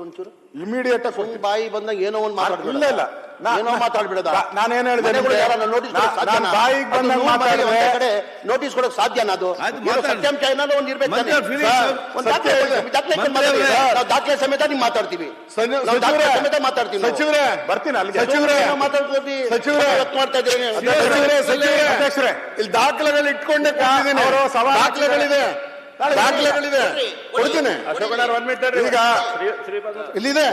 ಒಂಚೂರು ಇಮಿಡಿಯೇಟ್ ಬಾಯಿ ಬಂದಾಗ ಏನೋ ಒಂದು ಮಾತಾಡ್ಬಿಡ. ಇಲ್ಲ ಇಲ್ಲ ಏನೋ ಮಾತಾಡ್ಬಿಡದ. ನಾನೇನ್ ಹೇಳಿದೆ ಬಾಯಿಗೆ ಬಂದಾಗ ಮಾತಾಡಿದ್ರೆ ನೋಟಿಸ್ ಕೊಡಕ್ ಸಾಧ್ಯನಾ? ಅದು ಸತ್ಯಾಂಶ ಏನಾದ್ರು ಒಂದು ಇರ್ಬೇಕು. ದಾಖಲೆ ಸಮೇತ ನಿಮ್ ಮಾತಾಡ್ತೀವಿ, ಸಮೇತ ಮಾತಾಡ್ತೀವಿ. ಸಚಿವರೇ ಬರ್ತೀನಿ ಅಲ್ಲಿ. ಸಚಿವರೇ ಮಾತಾಡ್ತೀವಿ. ಸಚಿವರೇ ಮಾಡ್ತಾ ಇದ್ದೀರಿ. ಅಧ್ಯಕ್ಷರೇ ಇಲ್ಲಿ ದಾಖಲೆಗಳು ಇಟ್ಕೊಂಡೆ ದಾಖಲೆಗಳಿದೆ ಕೊಡ್ತೀನಿ. ಈಗ ಇಲ್ಲಿದೆ,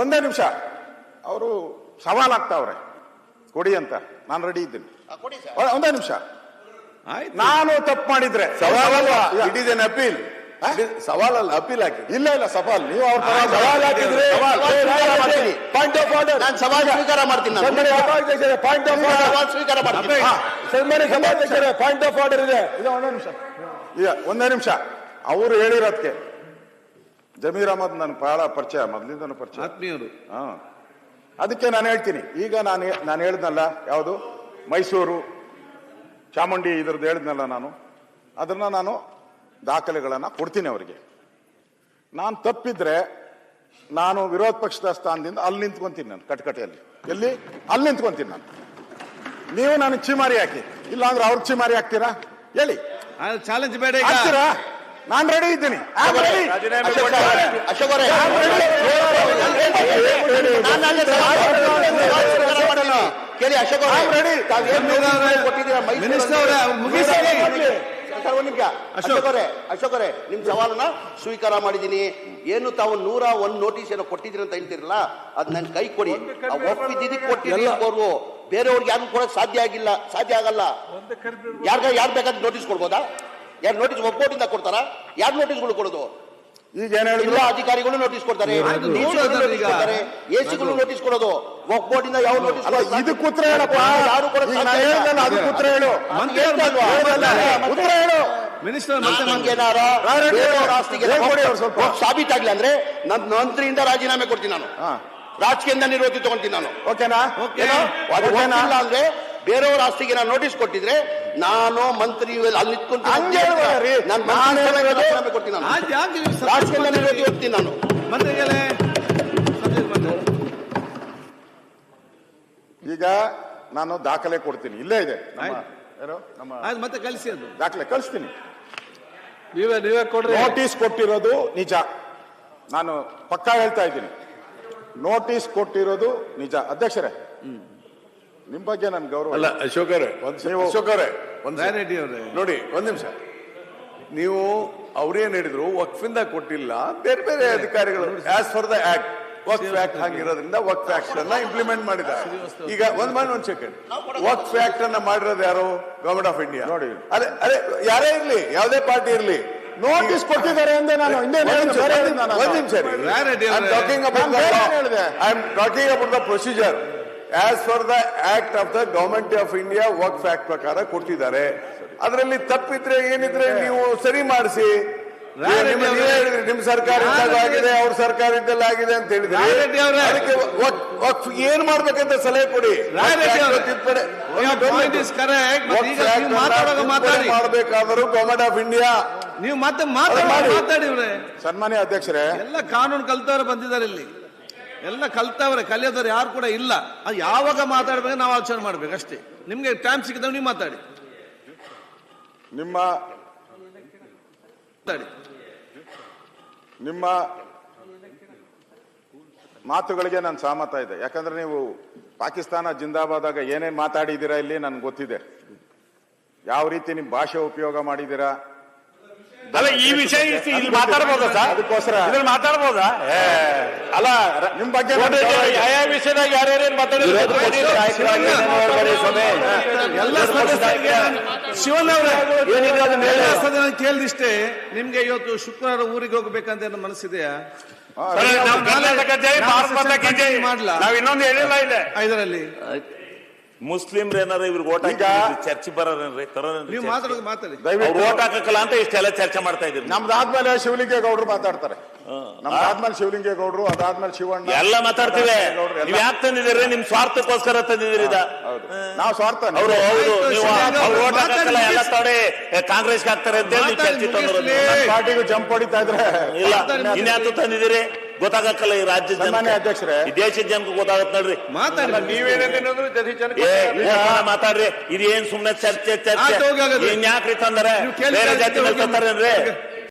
ಒಂದೇ ನಿಮಿಷ. ಅವರು ಸವಾಲಾಗ್ತಾವ್ರೆ ಕೊಡಿ ಅಂತ, ನಾನು ರೆಡಿ ಇದ್ದೀನಿ. ಒಂದೇ ನಿಮಿಷ. ನಾನು ತಪ್ಪು ಮಾಡಿದ್ರೆ ಸವಾಲಲ್ಲ, ಇಟ್ ಈಸ್ ಎನ್ ಅಪೀಲ್. ಸವಾಲಲ್ಲ, ಅಪೀಲ್ ಹಾಕಿ. ಇಲ್ಲ ಇಲ್ಲ ಸವಾಲ್. ನೀವು ಅವ್ರ ಸವಾಲ್ ಹಾಕಿದ್ರೆ ಪಾಯಿಂಟ್ ಆಫ್ ಆರ್ಡರ್. ನಾನು ಸವಾಲ್ ಸ್ವೀಕಾರ ಮಾಡ್ತೀನಿ. ಪಾಯಿಂಟ್ ಆಫ್ ಆರ್ಡರ್ ಸ್ವೀಕಾರ ಮಾಡ್ತೀನಿ. ಸನ್ಮಾನ್ಯ ಪಾಯಿಂಟ್ ಆಫ್ ಆರ್ಡರ್ ಇದೆ. ಒಂದೇ ನಿಮಿಷ. ಈಗ ಒಂದೇ ನಿಮಿಷ. ಅವರು ಹೇಳಿರೋದಕ್ಕೆ ಜಮೀರ್ ಅಹಮದ್ ನನ್ ಬಹಳ ಪರಿಚಯ, ಮೊದಲಿಂದನೂ ಪರಿಚಯ, ಆತ್ಮೀಯರು. ಅದಕ್ಕೆ ನಾನು ಹೇಳ್ತೀನಿ. ಈಗ ನಾನು ಹೇಳಿದ್ನಲ್ಲ, ಯಾವುದು ಮೈಸೂರು ಚಾಮುಂಡಿ ಇದ್ರದ್ದು ಹೇಳಿದ್ನಲ್ಲ, ಅದನ್ನ ನಾನು ದಾಖಲೆಗಳನ್ನ ಕೊಡ್ತೀನಿ ಅವರಿಗೆ. ನಾನು ತಪ್ಪಿದ್ರೆ ನಾನು ವಿರೋಧ ಪಕ್ಷದ ಸ್ಥಾನದಿಂದ ಅಲ್ಲಿ ನಿಂತ್ಕೊಂತೀನಿ. ನಾನು ಕಟ್ಕಟೆಯಲ್ಲಿ ಎಲ್ಲಿ ಅಲ್ಲಿ ನಿಂತ್ಕೊಂತೀನಿ ನಾನು. ನೀವು ನನಗೆ ಚಿಮಾರಿ ಹಾಕಿ, ಇಲ್ಲ ಅಂದ್ರೆ ಅವ್ರಿಗೆ ಚಿಮಾರಿ ಹಾಕ್ತೀರಾ ಹೇಳಿ. ಚಾಲೆಂಜ್ ಬೇಡ. ನಾನು ರೆಡಿ ಇದ್ದೀನಿ. ಅಶೋಕ್ ಅವರೇ, ಕೇಳಿ ಅಶೋಕ್ ಅವರೇ, ಅಶೋಕ್ ಅವರೇ ನಿಮ್ ಸವಾಲನ್ನ ಸ್ವೀಕಾರ ಮಾಡಿದ್ದೀನಿ. ಏನು ತಾವು 101 ನೋಟಿಸ್ ಏನೋ ಕೊಟ್ಟಿದ್ದೀರಿ ಅಂತ ಹೇಳ್ತಿರಲ್ಲ, ಅದ್ ನನ್ ಕೈ ಕೊಡಿ. ಒಪ್ಪಿದ್ದೀರಿ ಕೊಟ್ಟಿದ್ದೀರಿ. ಅವರು ಬೇರೆಯವ್ರಿಗೆ ಯಾರು ಕೊಡಕ್ ಸಾಧ್ಯ ಆಗಲ್ಲ. ಯಾರು ಬೇಕಾದ್ರೆ ನೋಟಿಸ್ ಕೊಡ್ಬೋದಾ? ಯಾರು ನೋಟಿಸ್ ಒಪ್ಪೋಟಿಂದ ಕೊಡ್ತಾರ? ಯಾರು ನೋಟಿಸ್ಗಳು ಕೊಡೋದು? ಈಗ ಏನ್ ಹೇಳಿಲ್ಲ, ಅಧಿಕಾರಿಗಳು ನೋಟಿಸ್ ಕೊಡ್ತಾರೆ, ಎಸಿಗಳು ನೋಟಿಸ್ ಕೊಡೋದು. ಒಪ್ಪೋಟಿಂದ ಯಾವ ನೋಟಿಸ್? ಇದಕ್ಕೆ ಉತ್ತರ ಹೇಳಪ್ಪ. ಯಾರು ಅದಕ್ಕೆ ಉತ್ತರ ಹೇಳು. ಉತ್ತರ ಹೇಳು ಮಿನಿಸ್ಟರ್. ಸಾಬೀತಾಗ್ಲಿ ಅಂದ್ರೆ ನನ್ನ ಮಂತ್ರಿಯಿಂದ ರಾಜೀನಾಮೆ ಕೊಡ್ತೀನಿ ನಾನು, ರಾಜಕೀಯದಿಂದ ನಿವೃತ್ತಿ ತಗೊಂತೀನಿ ನಾನು. ಓಕೆನಾ? ಇಲ್ಲ ಅಂದ್ರೆ ಬೇರೆಯವ್ರ ಆಸ್ತಿಗೆ ನಾನು ನೋಟಿಸ್ ಕೊಟ್ಟಿದ್ರೆ ನಾನು ಮಂತ್ರಿ ಅಲ್ಲಿ ನಿಂತ್ಕೊಂತೀನಿ, ರಾಜೀನಾಮೆ ಕೊಡ್ತೀನಿ ನಾನು, ರಾಜಕೀಯದಿಂದ ನಿವೃತ್ತಿ ಹೋಗ್ತೀನಿ ನಾನು. ಈಗ ನಾನು ದಾಖಲೆ ಕೊಡ್ತೀನಿ, ಇಲ್ಲೇ ಇದೆ ಮತ್ತೆ ಕಳಿಸಿ. ಅದು ದಾಖಲೆ ಕಳಿಸ್ತೀನಿ. ನೀವೇ ಕೊಡ್ರಿ. ನೋಟಿಸ್ ಕೊಟ್ಟಿರೋದು ನಿಜ, ನಾನು ಪಕ್ಕಾ ಹೇಳ್ತಾ ಇದ್ದೀನಿ. ನೋಟಿಸ್ ಕೊಟ್ಟಿರೋದು ನಿಜ. ಅಧ್ಯಕ್ಷರೇ, ನಿಮ್ ಬಗ್ಗೆ ನನ್ ಗೌರವ ಅಲ್ಲ. ಅಶೋಕ್ ಅವರೇ ನೋಡಿ, ಒಂದ್ ನಿಮಿಷ. ನೀವು ಅವ್ರೇನ್ ಹೇಳಿದ್ರು ವಕ್ಫಿಂದ ಕೊಟ್ಟಿಲ್ಲ, ಬೇರೆ ಬೇರೆ ಅಧಿಕಾರಿಗಳು as for the act, Waqf act ಹಂಗಿರೋದ್ರಿಂದ ವಕ್ಫ್ ಆಕ್ಟ್ ಅನ್ನ ಇಂಪ್ಲಿಮೆಂಟ್ ಮಾಡಿದ್ದಾರೆ. ಈಗ ಒಂದ್ ಸೆಕೆಂಡ್, ವಕ್ಫ್ ಆಕ್ಟ್ ಅನ್ನ ಮಾಡಿರೋದು ಯಾರು? Government of India. ನೋಡಿ, ಅರೆ ಯಾರೇ ಇರ್ಲಿ, ಯಾವುದೇ ಪಾರ್ಟಿ ಇರ್ಲಿ, ನೋಟಿಸ್ ಕೊಟ್ಟಿದ್ದಾರೆ ಅಂದ್ರೆ ನಾನು ಒಂದ್ ನಿಮಿಷ. I am talking about the procedure. As for the act of the government of India Waqf act ಪ್ರಕಾರ ಕೊಟ್ಟಿದ್ದಾರೆ. ಅದರಲ್ಲಿ ತಪ್ಪಿದ್ರೆ ಏನಿದ್ರೆ ನೀವು ಸರಿ ಮಾಡಿಸಿ. ನಿಮ್ ಸರ್ಕಾರ ಆಗಿದೆ, ಅವ್ರ ಸರ್ಕಾರ ಇದ್ದಲ್ಲ ಆಗಿದೆ ಅಂತ ಹೇಳಿದ್ರೆ ಅದಕ್ಕೆ ವಕ್ಫ್ ಏನ್ ಮಾಡ್ಬೇಕಂತ ಸಲಹೆ ಕೊಡಿ. ಮಾಡಬೇಕಾದರೂ ಗವರ್ಮೆಂಟ್ ಆಫ್ ಇಂಡಿಯಾ. ನೀವು ಮತ್ತೆ ಮಾತಾಡಿವ್ರೆ. ಸನ್ಮಾನ್ಯ ಅಧ್ಯಕ್ಷರೇ, ಎಲ್ಲ ಕಾನೂನು ಕಲ್ತವ್ರು ಬಂದಿದ್ದಾರೆ ಇಲ್ಲಿ, ಎಲ್ಲ ಕಲ್ತವ್ರೆ. ಕಲಿಯೋದವ್ರು ಯಾರು ಕೂಡ ಇಲ್ಲ. ಅದು ಯಾವಾಗ ಮಾತಾಡ್ಬೇಕು ನಾವು ಆಲೋಚನೆ ಮಾಡ್ಬೇಕು ಅಷ್ಟೇ. ನಿಮ್ಗೆ ಟೈಮ್ ಸಿಕ್ಕಿದ್ರೆ ನೀವು ಮಾತಾಡಿ. ನಿಮ್ಮ ಮಾತುಗಳಿಗೆ ನಾನು ಸಹಮತ ಇದೆ. ಯಾಕಂದ್ರೆ ನೀವು ಪಾಕಿಸ್ತಾನ ಜಿಂದಾಬಾದಾಗ ಏನೇನ್ ಮಾತಾಡಿದ್ದೀರಾ ಇಲ್ಲಿ ನನ್ಗೆ ಗೊತ್ತಿದೆ. ಯಾವ ರೀತಿ ನಿಮ್ ಭಾಷೆ ಉಪಯೋಗ ಮಾಡಿದ್ದೀರಾ. ಅಲ್ಲ, ಈ ವಿಷಯ ಇಲ್ಲಿ ಮಾತಾಡ್ಬೋದಾ ಸರ್? ಅದಕ್ಕೋಸ್ಕರ ಇದ್ರಲ್ಲಿ ಮಾತಾಡ್ಬೋದಾ? ಅಲ್ಲ, ನಿಮ್ ಬಗ್ಗೆ ಯಾವ ವಿಷಯದಾಗ ಯಾರ್ಯಾರೇನು ಮಾತಾಡಿದ್ರು ಶಿವನ್ ಅವರೇ ಕೇಳಿದಿಷ್ಟೇ. ನಿಮ್ಗೆ ಇವತ್ತು ಶುಕ್ರವಾರ ಊರಿಗೆ ಹೋಗ್ಬೇಕಂತ ಏನೋ ಮನಸ್ಸಿದೆಯಾ? ಕರ್ನಾಟಕ ಜೈ, ಭಾರತ ಮಾತಾ ಕಿ ಜೈ. ಮಾಡ್ಲಾ? ನಾವ್ ಇನ್ನೊಂದು ಹೇಳಿಲ್ಲ ಇದೆ ಇದರಲ್ಲಿ ಮುಸ್ಲಿಮ್ರ ಏನಾರ ಇವ್ರಿಗೆ ಓಟ್ ಈಗ- ಹಾಕಿ ಚರ್ಚೆ ಬರೋರೇನ್ರಿ ತರೋರೇನ್ರಿ ನೀವು ಮಾತಾಡೋದು ಮಾತಾಡಿ. ದಯವಿಟ್ಟು ಓಟ್ ಹಾಕಲ್ಲ ಅಂತ ಇಷ್ಟೆಲ್ಲ ಚರ್ಚೆ ಮಾಡ್ತಾ ಇದ್ದೀರಿ ನಮ್ದಾದ್ಮೇಲೆ ಶಿವಲಿಂಗೇಗೌಡರು ಮಾತಾಡ್ತಾರೆ. ನಮ್ದಾದ್ಮೇಲೆ ಶಿವಲಿಂಗೇಗೌಡರು, ಅದಾದ್ಮೇಲೆ ಶಿವಣ್ಣ ಎಲ್ಲ ಮಾತಾಡ್ತೀವಿ. ಗೌಡ್ರು ಎಲ್ಲ. ನೀವ್ ಯಾಕೆ ತಂದಿದ್ದೀರಿ? ನಿಮ್ ಸ್ವಾರ್ಥಕ್ಕೋಸ್ಕರ ತಂದಿದ್ದೀರಿ ಇದ. ಹೌದು. ನಾವು ಸ್ವಾರ್ಥ ಅವರು ಹೌದು ಆಯ್ತು, ನೀವು ಶಿವಲಿಂಗ ಅವ್ರು ಓಟ್ ಮಾತಾಡಿ ಹಾಕಲ್ಲ ಎಲ್ಲ ಮುಗಿಸ್ಲಿ. ತೋಡೆ ಕಾಂಗ್ರೆಸ್ಗೆ ಹಾಕ್ತಾರೆ ಅಂತ ಹೇಳಿ ಮಾತಾಡಿ ಚರ್ಚೆ ತಂದ್ರು. ಮುಗಿಸ್ಲಿ. ಪಾರ್ಟಿಗೂ ಜಂಪ್ ಹೊಡಿತಾ ಇದ್ರೆ ಇಲ್ಲ ಮಾತಾಡಿ ಇನ್ಯಾತು ತಂದಿದ್ದೀರಿ ಗೊತ್ತಾಗಕ್ಕಲ್ಲ ಈ ರಾಜ್ಯದ ಸನ್ಮಾನ್ಯ ಜನಕ್ಕೆ. ಅಧ್ಯಕ್ಷರೇ. ಈ ದೇಶದ ಜನಕ್ಕೆ ಗೊತ್ತಾಗತ್ ನೋಡ್ರಿ. ಮಾತಾಡಿ. ನೀವೇನೇನೇನಾದ್ರು ಜನ ಏ ಓಪನ್ ಮಾತಾಡ್ರಿ. ಇದೇನ್ ಸುಮ್ನೆ ಚರ್ಚೆ ಆಯ್ತು, ಹೋಗಿ ಹಾಗಾದ್ರೆ. ಏನ್ ಯಾಕ್ರಿ ತಂದರೆ? ನೀವು ಕೇಳಿ ಬೇರೆ ಕೇಳಿ ಜಾತಿ ಮೇಲೆ ಹೋಗಿ. ತಂತಾರೇನ್ರಿ?